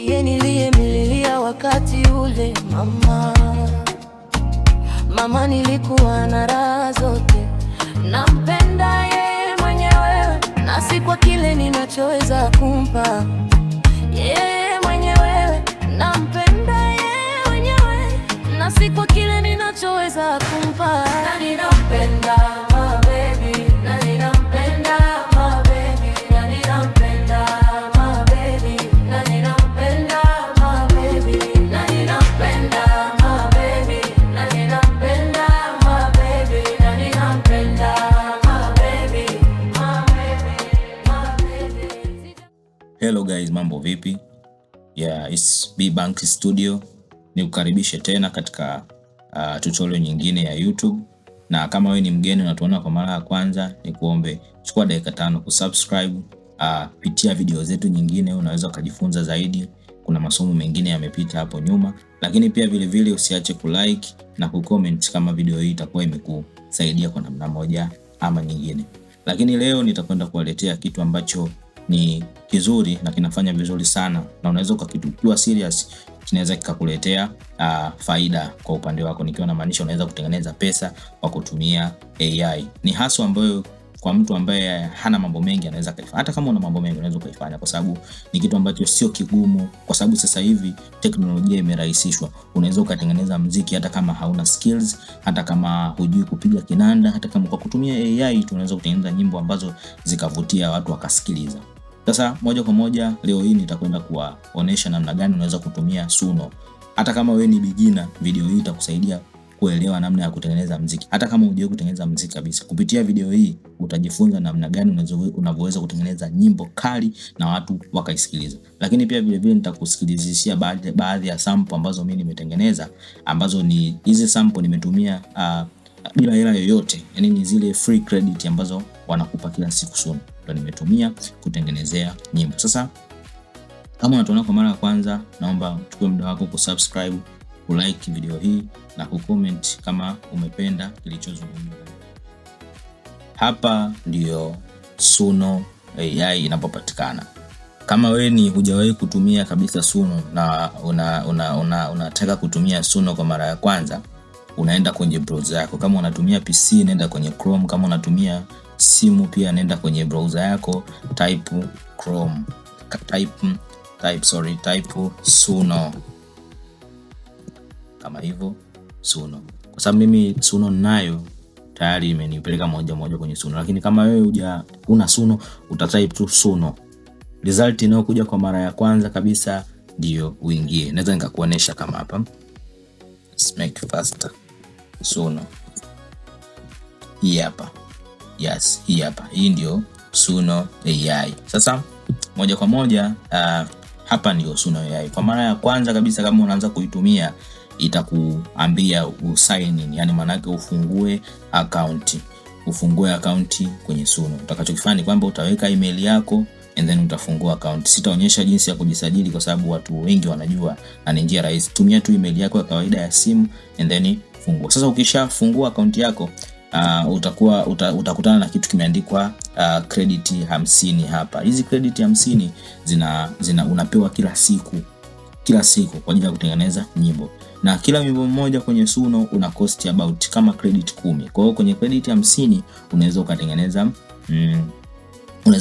ndiye niliyemlilia wakati ule. Mama, nilikuwa na raha zote. Nampenda yeye mwenyewe, na si kwa kile ninachoweza kumpa yeye mwenyewe. Nampenda yeye mwenyewe, na si kwa kile ninachoweza kumpa. Na ninampenda my baby, na ninampenda my baby, na ninampenda my baby, na ninampenda my baby, na ninampenda my baby, na ninampenda my baby, na ninampenda my baby, my baby. Hello guys, mambo vipi? Yeah, it's B-Bank Studio. Nikukaribishe tena katika tutorial nyingine ya YouTube. Na kama wewe ni mgeni unatuona kwa mara ya kwanza, nikuombe chukua dakika 5 kusubscribe, pitia video zetu nyingine, unaweza kujifunza zaidi. Kuna masomo mengine yamepita hapo nyuma, lakini pia vile vile usiache kulike na kucomment kama video hii itakuwa imekusaidia kwa namna moja ama nyingine. Lakini leo nitakwenda kuwaletea kitu ambacho ni kizuri na kinafanya vizuri sana, na unaweza ukiwa serious kinaweza kikakuletea faida kwa upande wako. Nikiwa na maanisha unaweza kutengeneza pesa kwa kutumia AI. Ni hasa ambayo kwa mtu ambaye hana mambo mengi anaweza kaifanya. Hata kama una mambo mengi unaweza kuifanya, kwa sababu ni kitu ambacho sio kigumu, kwa sababu sasa hivi teknolojia imerahisishwa. Unaweza ukatengeneza muziki hata kama hauna skills, hata kama hujui kupiga kinanda, hata kama kwa kutumia AI tunaweza kutengeneza nyimbo ambazo zikavutia watu wakasikiliza. Sasa moja kwa moja leo hii nitakwenda kuwaonesha namna gani unaweza kutumia Suno. Hata kama wewe ni beginner, video hii itakusaidia kuelewa namna ya kutengeneza muziki. Hata kama hujui kutengeneza muziki kabisa, kupitia video hii utajifunza namna gani unavyoweza kutengeneza nyimbo kali na watu wakaisikiliza. Lakini pia vile vile nitakusikilizishia baadhi ya sample ambazo mimi nimetengeneza, ambazo ni hizi sample nimetumia bila hela yoyote. Yaani ni zile free credit ambazo wanakupa kila siku Suno, ndio nimetumia kutengenezea nyimbo. Sasa kama unatuona kwa mara ya kwanza, naomba uchukue muda wako kusubscribe, kulike video hii na kucomment kama umependa kilichozungumzwa. Hapa ndio Suno AI inapopatikana. Kama wewe ni hujawahi kutumia kabisa Suno na unataka kutumia Suno kwa mara ya kwanza, unaenda kwenye browser yako. Kama unatumia PC nenda kwenye Chrome, kama unatumia simu pia nenda kwenye browser yako, type Chrome, type Suno kama hivyo, Suno. Kwa sababu mimi Suno ninayo tayari, imenipeleka moja kwenye Suno. Lakini kama wewe una Suno, utatype tu Suno. Result inayokuja kwa mara ya kwanza kabisa ndio uingie. Naweza nikakuonesha kama hapa. Let's make faster. Suno. Hii hapa. Yes, hii hapa. Hii ndio Suno AI. Sasa moja kwa moja hapa ndio Suno AI. Kwa mara ya kwanza kabisa kama unaanza kuitumia, itakuambia usign in, yani maana yake ufungue account kwenye Suno. Utakachokifanya ni kwamba utaweka email yako and then utafungua account. Sitaonyesha jinsi ya kujisajili kwa sababu watu wengi wanajua na ni njia rahisi. Tumia tu email yako ya kawaida ya simu and then fungua. Sasa ukishafungua account yako, utakutana na kitu kimeandikwa credit 50 hapa. Hizi credit 50 unapewa kila siku kwa ajili ya kutengeneza nyimbo. Na kila wimbo mmoja kwenye Suno una cost about kama credit 10. Kwa hiyo kwenye credit 50 unaweza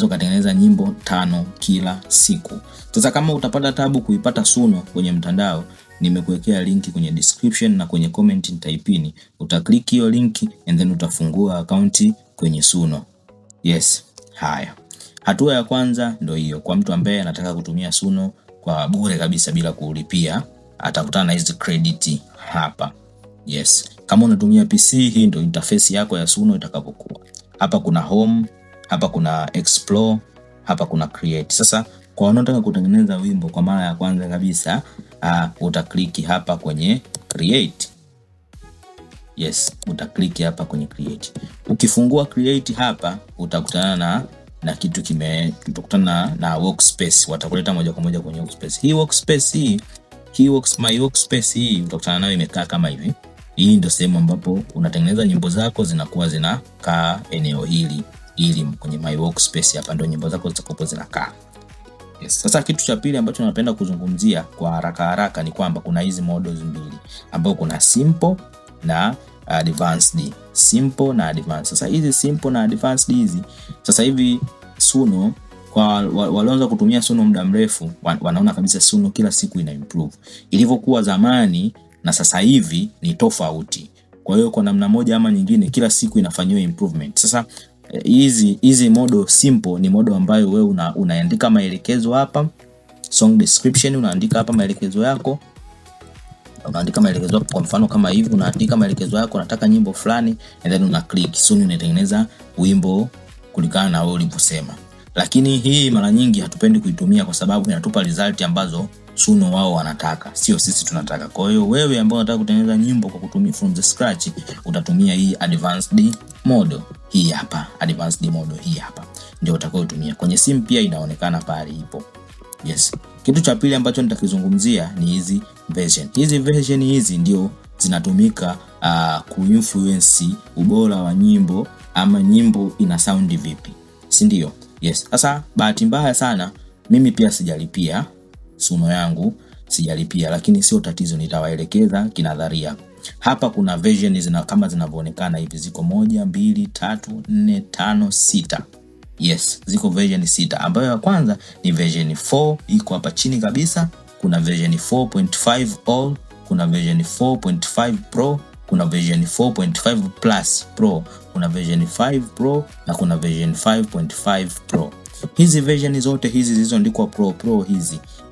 ukatengeneza nyimbo 5 kila siku. Sasa kama utapata tabu kuipata Suno kwenye mtandao, nimekuwekea linki kwenye description na kwenye comment nitaipini. Utaklik hiyo linki and then utafungua account kwenye Suno. Yes, haya. Hatua ya kwanza ndio hiyo. Kwa mtu ambaye anataka kutumia Suno kwa bure kabisa bila kulipia, atakutana na hizi credit hapa. Yes. Kama unatumia PC, hii ndio interface yako ya Suno itakapokuwa. Hapa kuna home, hapa kuna explore, hapa kuna create. Sasa kwa wanaotaka kutengeneza wimbo kwa mara ya kwanza kabisa, utakliki hapa kwenye create. Yes, utakliki hapa kwenye create. Ukifungua create hapa, utakutana na kitu utakutana na workspace. Watakuleta moja kwa moja kwenye workspace. Hii workspace my workspace hii utakutana nayo imekaa kama hivi. Hii ndio sehemu ambapo unatengeneza nyimbo zako, zinakuwa zinakaa eneo hili kwenye my workspace. Hapa ndio nyimbo zako zitakopo zinakaa. Yes. Sasa kitu cha pili ambacho napenda kuzungumzia kwa haraka ni kwamba kuna hizi models mbili ambao kuna simple na advanced. Simple na advanced. Sasa hizi simple na advanced hizi sasa hivi Suno kwa walioanza kutumia Suno muda mrefu wanaona kabisa Suno kila siku ina improve. Ilivyokuwa zamani na sasa hivi ni tofauti. Kwa hiyo kwa namna moja ama nyingine kila siku inafanywa improvement. Sasa hizi model simple ni model ambayo wewe unaandika maelekezo hapa, song description unaandika hapa maelekezo yako. Unaandika maelekezo kwa mfano kama hivi, unaandika maelekezo yako, unataka nyimbo fulani and then una click, Suno inatengeneza wimbo kulingana na wewe ulivyosema. Lakini hii mara nyingi hatupendi kuitumia kwa sababu inatupa result ambazo Suno wao wanataka, sio sisi tunataka. Kwa hiyo wewe ambao unataka kutengeneza nyimbo kwa kutumia from the scratch, utatumia hii advanced mode hii hapa. Advanced mode hii hapa ndio utakayotumia. Kwenye simu pia inaonekana pale ipo. Yes. Kitu cha pili ambacho nitakizungumzia ni hizi version. Hizi version hizi ndio zinatumika kuinfluence ubora wa nyimbo ama nyimbo ina sound vipi, si ndio? Yes. Sasa bahati mbaya sana mimi pia sijalipia Suno yangu, sijalipia, lakini sio tatizo, nitawaelekeza kinadharia. Hapa kuna version kama zinavyoonekana hivi, ziko 1 2 3 4 5 6. Yes, ziko version 6 ambayo ya kwanza ni version 4 iko hapa chini kabisa. Kuna version 4.5 all, kuna version 4.5 pro, kuna version 4.5 plus pro, kuna version 5 pro na kuna version 5.5 pro. Hizi version zote hizi zilizoandikwa pro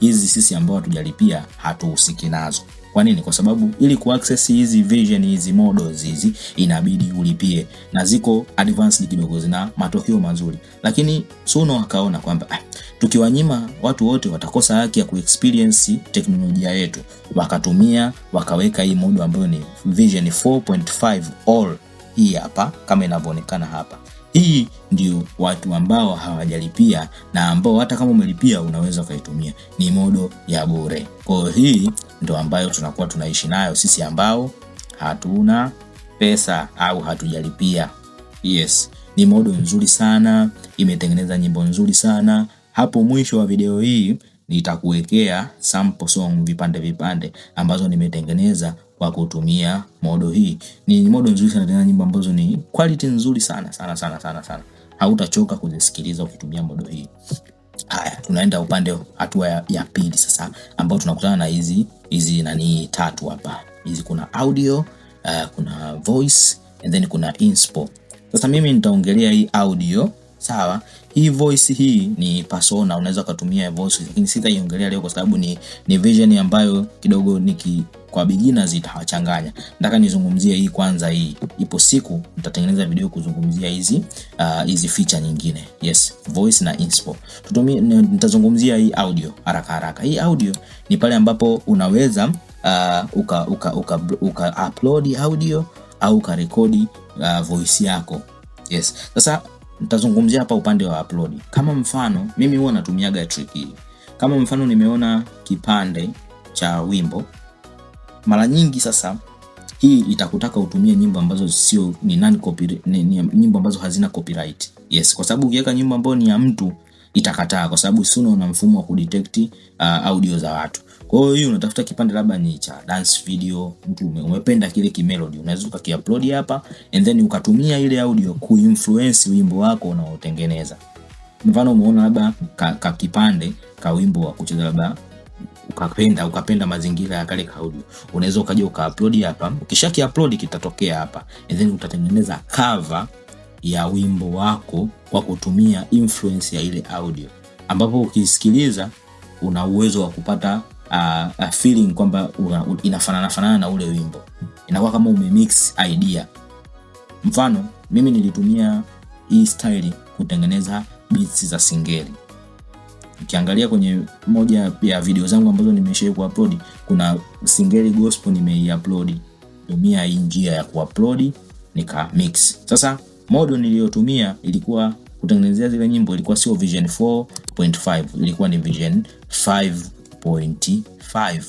hizi sisi ambao hatujalipia hatuhusiki nazo. Kwa nini? Kwa sababu ili kuaccess hizi version hizi models hizi inabidi ulipie, na ziko advanced kidogo, zina matokeo mazuri. Lakini Suno akaona kwamba tukiwanyima watu wote watakosa haki ya kuexperience teknolojia yetu, wakaweka hii model ambayo ni version 4.5 all hii hapa kama inavyoonekana hapa. Hii ndio watu ambao hawajalipia na ambao hata kama umelipia unaweza kaitumia, ni modo ya bure. Kwa hiyo hii ndio ambayo tunakuwa tunaishi nayo sisi ambao hatuna pesa au hatujalipia. Yes, ni modo nzuri sana, imetengeneza nyimbo nzuri sana. Hapo mwisho wa video hii nitakuwekea sample song vipande ambazo nimetengeneza kwa kutumia modo hii. Ni modo nzuri sana, tena nyimbo ambazo ni quality nzuri sana. Hautachoka kuzisikiliza ukitumia modo hii. Haya, tunaenda upande hatua ya pili sasa, ambao tunakutana na hizi nani tatu hapa. Hizi kuna audio, kuna voice and then kuna inspo. Sasa mimi nitaongelea hii audio, sawa? Hii voice hii ni persona, unaweza kutumia voice, lakini sitaiongelea leo kwa sababu ni vision ambayo kidogo kwa beginners itawachanganya. Nataka nizungumzie hii kwanza. Hii ipo siku nitatengeneza video kuzungumzia hizi feature nyingine. Yes, voice na inspo. Nitazungumzia hii audio haraka. Hii audio ni pale ambapo unaweza uka upload audio au ka record voice yako. Yes. Sasa nitazungumzia hapa upande wa upload. Kama mfano mimi huwa natumiaga trick hii. Kama mfano nimeona kipande cha wimbo mara nyingi, sasa hii itakutaka utumie nyimbo ambazo sio ni non copyright, nyimbo ambazo hazina copyright. Yes, kwa sababu ukiweka nyimbo ambayo ni ya mtu itakataa, kwa sababu Suno una mfumo wa kudetect audio za watu. Kwa hiyo hii unatafuta kipande labda ni cha dance video, mtu umependa kile kimelody, unaweza ukakiupload hapa and then ukatumia ile audio kuinfluence wimbo wako unaotengeneza. Mfano umeona labda ka kipande ka wimbo wa kucheza labda ukapenda mazingira ya kale ka audio, unaweza ukaja ukaupload hapa. Ukishaki upload kitatokea hapa and then utatengeneza cover ya wimbo wako kwa kutumia influence ya ile audio, ambapo ukisikiliza una uwezo wa kupata feeling kwamba inafanana na ule wimbo. Inakuwa kama umemix idea. Mfano mimi nilitumia hii style kutengeneza beats za singeli. Ukiangalia kwenye moja ya video zangu ambazo nimeshare kuupload, kuna singeli gospel nimeiupload. Tumia hii njia ya kuupload nika mix. Sasa model niliyotumia ilikuwa kutengenezea zile nyimbo ilikuwa sio version 4.5, ilikuwa ni version 5.5.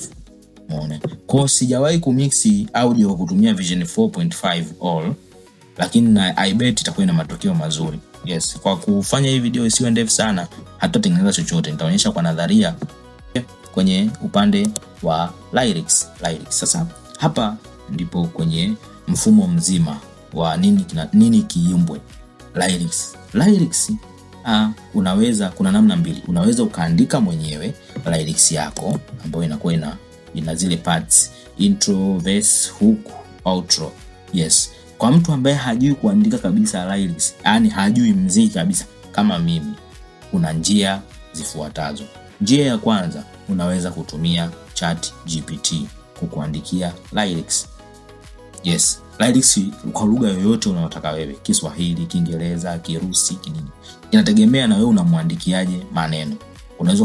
Umeona? Kwa sijawahi kumix audio kutumia version 4.5 all, lakini na I bet itakuwa na matokeo mazuri. Yes, kwa kufanya hii video isiwe ndefu sana, hatutatengeneza chochote. Nitaonyesha kwa nadharia kwenye upande wa lyrics. Sasa hapa ndipo kwenye mfumo mzima wa nini kiimbwe. Lyrics unaweza, kuna namna mbili. Unaweza ukaandika mwenyewe lyrics yako ambayo inakuwa ina zile parts intro, verse, hook, outro. Yes. Kwa mtu ambaye hajui kuandika kabisa lyrics, yani hajui muziki kabisa kama mimi, kuna njia zifuatazo. Njia ya kwanza, unaweza kutumia ChatGPT kukuandikia lyrics. Yes, lyrics kwa lugha yoyote unayotaka wewe, Kiswahili, Kiingereza, Kirusi, kinini. Inategemea na wewe unamwandikiaje maneno. Unaweza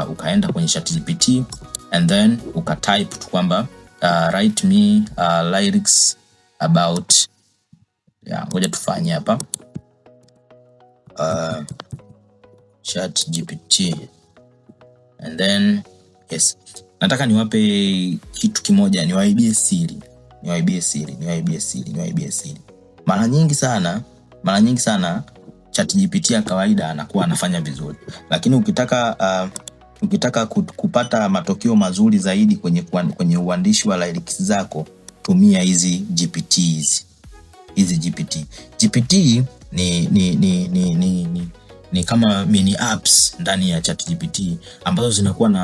ukaenda kwenye ChatGPT and then ukatype tu kwamba write me lyrics about, ngoja tufanye hapa ChatGPT and then yes, nataka niwape kitu kimoja, niwaibie siri. Mara nyingi sana ChatGPT ya kawaida anakuwa anafanya vizuri, lakini ukitaka kupata matokeo mazuri zaidi kwenye uandishi wa lyrics zako, tumia hizi GPT. GPT ni kama mini apps ndani ya ChatGPT ambazo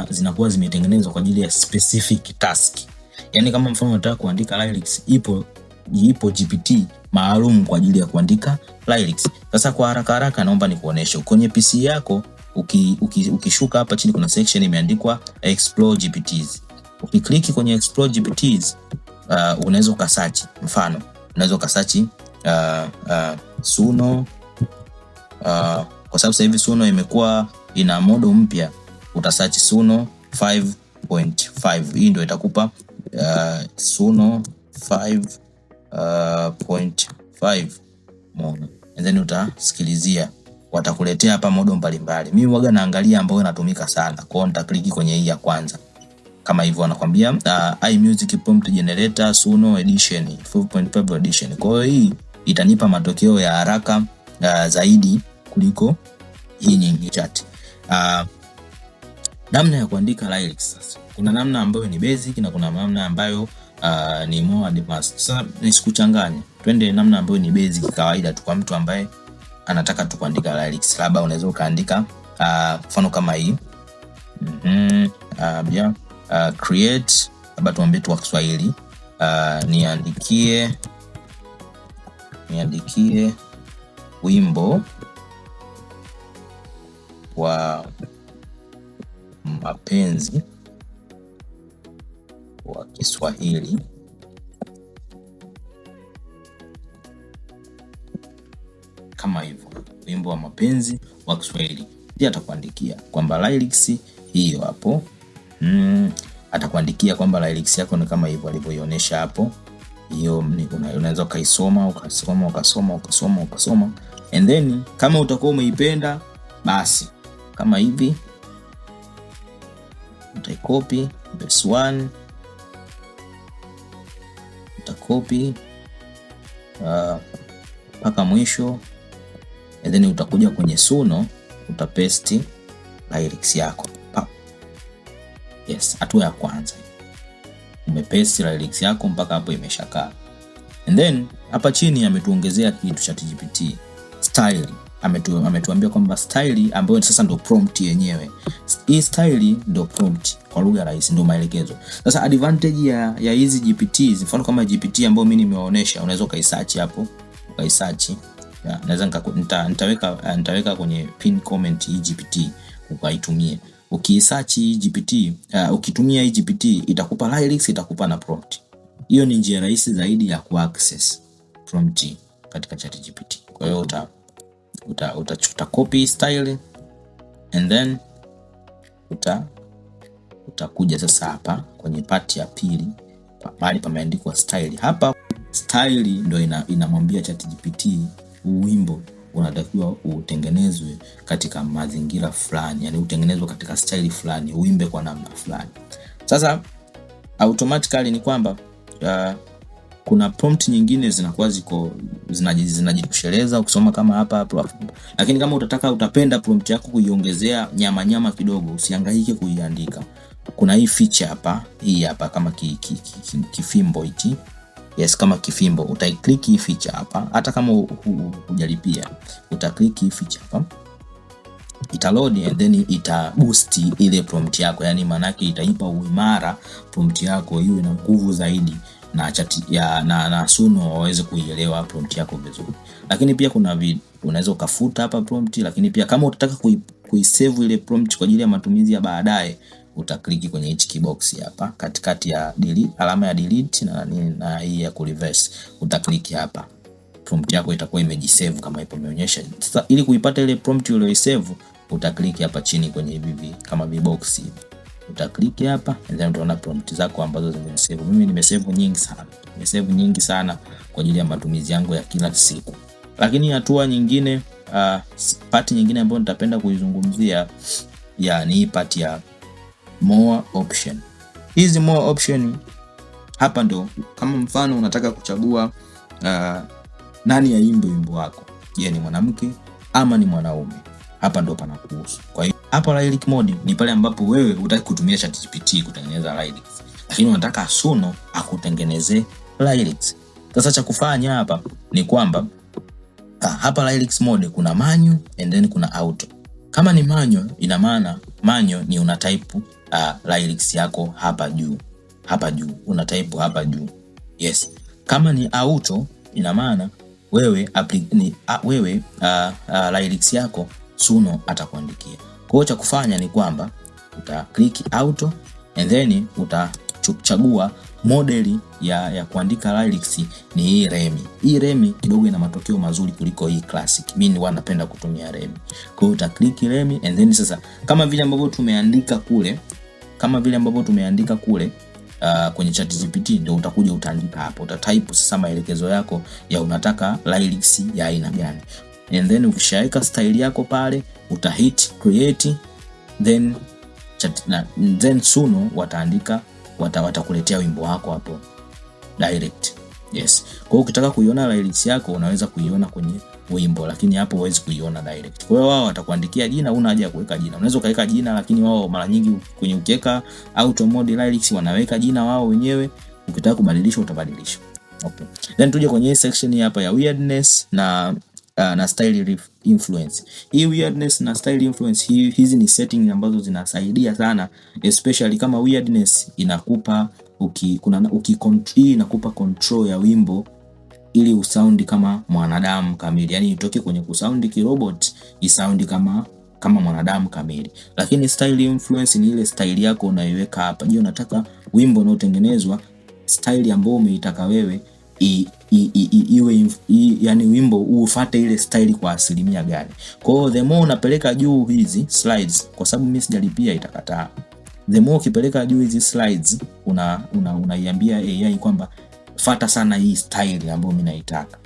zinakuwa zimetengenezwa kwa ajili ya specific task. Yani kama mfano unataka kuandika lyrics, ipo GPT maalum kwa ajili ya kuandika lyrics. Sasa kwa haraka naomba nikuoneshe kwenye PC yako. Ukishuka hapa chini kuna section imeandikwa Explore GPTs. Ukiklik kwenye Explore GPTs, unaweza ukasearch. Mfano unaweza ukasearch Suno, kwa sababu sasa hivi Suno imekuwa ina model mpya. Utasearch Suno 5.5. Hii ndio itakupa Suno 5.5 mona, and then utasikilizia, watakuletea hapa model mbalimbali. Mimi huaga naangalia ambayo inatumika sana, kwa hiyo nitakliki kwenye hii ya kwanza. Kama hivyo anakuambia iMusic Prompt Generator Suno Edition 4.5 edition. Kwa hiyo hii itanipa matokeo ya haraka zaidi kuliko hii nyingine chat. Namna ya kuandika lyrics sasa. Kuna namna ambayo ni basic na kuna namna ambayo ni more advanced. Sasa nisikuchanganye. Twende namna ambayo ni basic kawaida tu kwa mtu ambaye anataka tu kuandika lyrics. Labda unaweza ukaandika mfano kama hii. Create, labda tuambie tu kwa Kiswahili, niandikie wimbo wa mapenzi wa Kiswahili kama hivyo, wimbo wa mapenzi wa Kiswahili. Pia atakuandikia kwamba lyrics hiyo hapo, atakuandikia kwamba lyrics yako ni kama hivyo alivyoionyesha hapo. Hiyo unaweza kaisoma, ukasoma, and then kama utakuwa umeipenda, basi kama hivi utaikopi verse 1, utakopi mpaka mwisho, and then utakuja kwenye Suno utapaste lyrics yako. Yes, hatua ya kwanza umepaste lyrics yako mpaka hapo imeshakaa. And then hapa chini ametuongezea kitu cha GPT style. Ametuambia kwamba style ambayo sasa ndio prompt yenyewe. Hii style ndio prompt kwa lugha rahisi, ndio maelekezo. Sasa advantage ya hizi GPTs, mfano kama GPT ambayo mimi nimewaonesha, unaweza ukaisearch hapo, ukaisearch. Naweza nitaweka kwenye pin comment hii GPT ukaitumie. Ukisearch GPT, ukitumia hii GPT itakupa lyrics, itakupa na prompt. Hiyo ni njia rahisi zaidi ya kuaccess prompt katika ChatGPT. Kwa hiyo uta copy style and then utakuja sasa hapa kwenye part ya pili mahali pameandikwa style. Hapa style ndio inamwambia ChatGPT wimbo unatakiwa utengenezwe katika mazingira fulani, yani utengenezwe katika style fulani, uimbe kwa namna fulani. Sasa automatically ni kwamba kuna prompt nyingine zinakuwa zinajitosheleza ukisoma kama hapa, lakini kama utapenda prompt yako kuiongezea nyama kidogo, usihangaike kuiandika. Kuna hii feature hapa, hii hapa kama kifimbo hichi. Yes, kama kifimbo utaiclick hii feature hapa, hata kama hujalipia utaklik hii feature hapa, ita load and then ita boost ile prompt yako, yani maana yake itaipa uimara prompt yako iwe na nguvu zaidi na na Suno waweze kuielewa prompt yako vizuri. Lakini pia kuna unaweza ukafuta hapa prompt, lakini pia kama utataka kuisave ile prompt kwa ajili ya matumizi ya baadaye, utakliki kwenye hichi kibox hapa katikati ya delete, alama ya delete na hii ya kureverse, utakliki hapa, prompt yako itakuwa imejisave kama ipo imeonyesha. Sasa ili kuipata ile prompt uliyosave, utakliki hapa chini kwenye hivi kama vibox hivi, utakliki hapa and then utaona prompt zako ambazo zimesave. Mimi nimesave nyingi sana kwa ajili ya matumizi yangu ya kila siku. Lakini hatua nyingine, part nyingine ambayo nitapenda kuizungumzia ni hii part ya more option. Hizi more option hapa ndo kama mfano unataka kuchagua nani aimbe wimbo wako, je, ni mwanamke ama ni mwanaume, hapa ndo panakuhusu. Kwa hiyo hapa lyric mode ni pale ambapo wewe hutaki kutumia ChatGPT kutengeneza lyrics, lakini unataka Suno akutengenezee lyrics. Sasa cha kufanya hapa ni kwamba hapa lyrics mode kuna manual and then kuna auto. Kama ni manual, ina maana manual ni una type lyrics yako hapa juu una type hapa juu. Yes. Kama ni auto, ina maana wewe lyrics yako Suno atakuandikia. Kwa hiyo cha kufanya ni kwamba uta click auto and then utachagua modeli ya kuandika lyrics ni hii Remi. Hii Remi kidogo ina matokeo mazuri kuliko hii classic. Mimi napenda kutumia Remi. Kwa hiyo uta click Remi and then sasa kama vile ambavyo tumeandika kule kwenye ChatGPT ndio utakuja utaandika hapo. Utatype sasa maelekezo yako ya unataka lyrics ya aina gani. And then ukishaweka style yako pale, uta hit create, then Suno watakuletea wimbo wako hapo direct. Yes. Kwa hiyo ukitaka kuiona lyrics yako unaweza kuiona kwenye wimbo, lakini hapo huwezi kuiona direct. Kwa hiyo wao watakuandikia jina, una haja ya kuweka jina. Unaweza ukaweka jina, lakini wao mara nyingi kwenye ukiweka auto mode lyrics wanaweka jina wao wenyewe. Ukitaka kubadilisha utabadilisha. Okay. Then tuje kwenye section hapa ya weirdness na style influence. Hii weirdness na style influence hizi ni setting ambazo zinasaidia sana, especially kama weirdness inakupa inakupa control ya wimbo ili usound kama mwanadamu kamili. Yani itoke kwenye kusound kirobot, isound kama mwanadamu kamili. Lakini style influence ni ile style yako unaiweka hapa. Je, unataka wimbo unaotengenezwa style ambayo umeitaka wewe yani wimbo ufuate ile style kwa asilimia gani. Kwa hiyo the more unapeleka juu hizi slides, kwa sababu mimi sijalipia itakataa. The more ukipeleka juu hizi slides unaiambia AI kwamba fuata sana hii style ambayo mimi naitaka.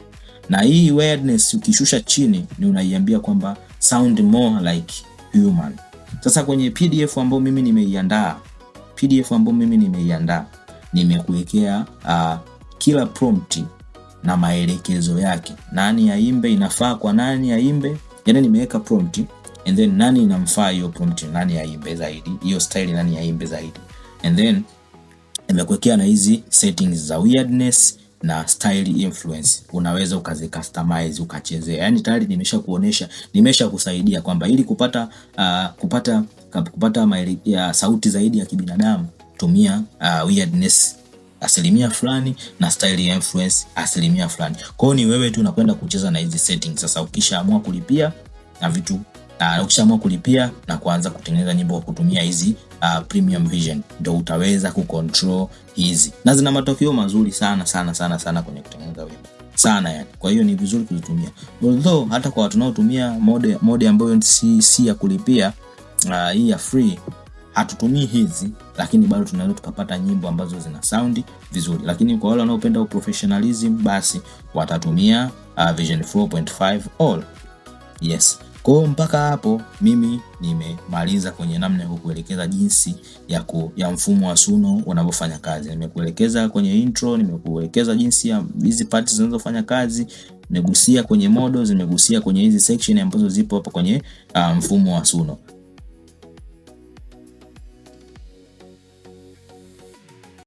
Na hii weirdness ukishusha chini ni unaiambia kwamba sound more like human. Sasa kwenye PDF ambayo mimi nimeiandaa, nimekuwekea kila prompt na maelekezo yake. Nani aimbe, inafaa kwa nani aimbe. Yani nimeweka prompt and then nani inamfaa hiyo prompt, nani aimbe zaidi, hiyo style nani aimbe zaidi. And then nimekuwekea na hizi settings za weirdness na style influence. Unaweza ukazi customize ukachezea. Yani tayari nimeshakusaidia kwamba ili kupata sauti zaidi ya kibinadamu, tumia weirdness asilimia fulani na style influence asilimia fulani. Kwa hiyo ni wewe tu unakwenda kucheza na hizi settings. Sasa ukishaamua kulipia na kuanza kutengeneza nyimbo kwa kutumia hizi Premium Vision, ndio utaweza kucontrol hizi. Na zina matokeo mazuri sana kwenye kutengeneza wimbo. Sana yani. Kwa hiyo ni vizuri kuzitumia. Although hata kwa watu wanaotumia mode ambayo si ya kulipia, hii ya free, hatutumii hizi, lakini bado tunaweza tukapata nyimbo ambazo zina sound vizuri. Lakini kwa wale wanaopenda professionalism, basi watatumia Vision 4.5 all. Yes. Kwa hiyo mpaka hapo mimi nimemaliza kwenye namna ya kukuelekeza jinsi ya mfumo wa Suno unavyofanya kazi. Nimekuelekeza kwenye intro, nimekuelekeza jinsi ya hizi parts zinazofanya kazi, nimegusia kwenye models, nimegusia kwenye hizi section ambazo zipo hapo kwenye mfumo wa Suno.